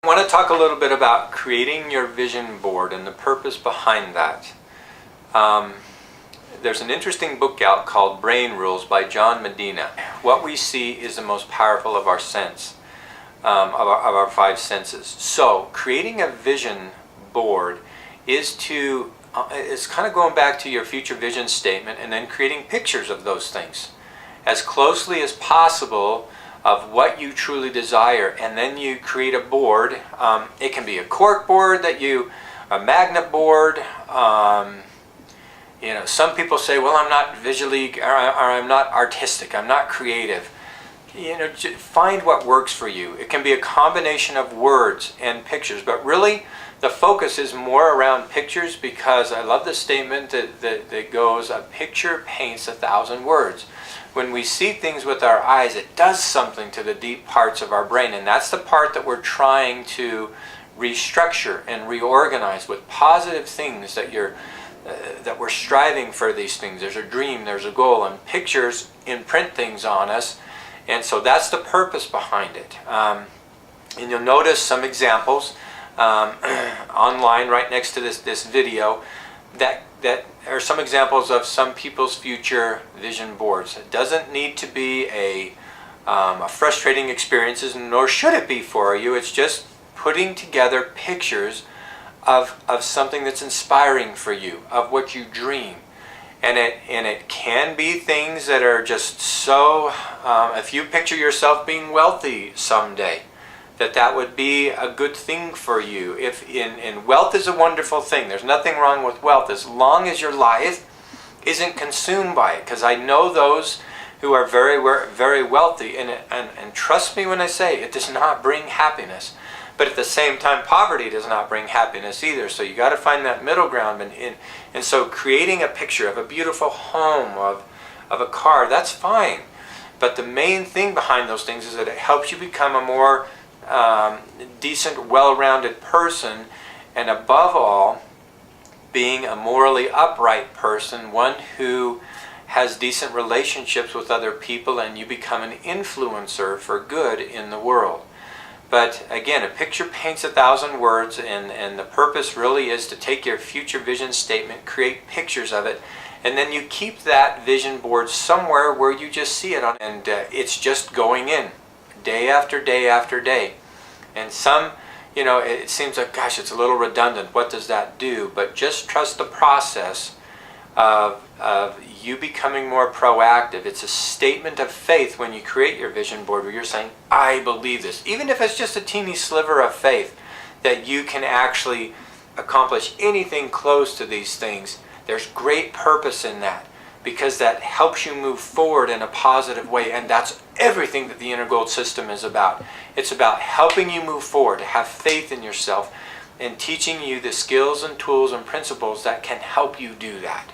want to talk a little bit about creating your vision board and the purpose behind that. There's an interesting book out called Brain Rules by John Medina. What we see is the most powerful of our sense, of our five senses. So creating a vision board is it's kind of going back to your future vision statement and then creating pictures of those things as closely as possible of what you truly desire, and then you create a board. It can be a cork board, a magnet board. Some people say, well, I'm not visually, or I'm not artistic, I'm not creative. Find what works for you. It can be a combination of words and pictures, but really the focus is more around pictures, because I love the statement that goes, a picture paints 1,000 words. When we see things with our eyes, it does something to the deep parts of our brain, and that's the part that we're trying to restructure and reorganize with positive things that we're striving for. These things, there's a dream, there's a goal, and pictures imprint things on us, and so that's the purpose behind it. And you'll notice some examples online right next to this video that are some examples of some people's future vision boards. It doesn't need to be a frustrating experience, nor should it be for you. It's just putting together pictures of something that's inspiring for you, of what you dream. And it can be things that are just so, if you picture yourself being wealthy someday, that would be a good thing for you. And wealth is a wonderful thing. There's nothing wrong with wealth as long as your life isn't consumed by it. Because I know those who are very, very wealthy, and trust me when I say it does not bring happiness. But at the same time, poverty does not bring happiness either. So you got to find that middle ground. And so creating a picture of a beautiful home, of a car, that's fine. But the main thing behind those things is that it helps you become a more decent, well-rounded person, and above all, being a morally upright person, one who has decent relationships with other people, and you become an influencer for good in the world. But again, a picture paints 1,000 words, and the purpose really is to take your future vision statement, create pictures of it, and then you keep that vision board somewhere where you just see it on, and it's just going in day after day after day. And it seems like, gosh, it's a little redundant. What does that do? But just trust the process of you becoming more proactive. It's a statement of faith when you create your vision board, where you're saying, I believe this. Even if it's just a teeny sliver of faith that you can actually accomplish anything close to these things, there's great purpose in that, because that helps you move forward in a positive way. And that's everything that the Inner Gold System is about. It's about helping you move forward, to have faith in yourself, and teaching you the skills and tools and principles that can help you do that.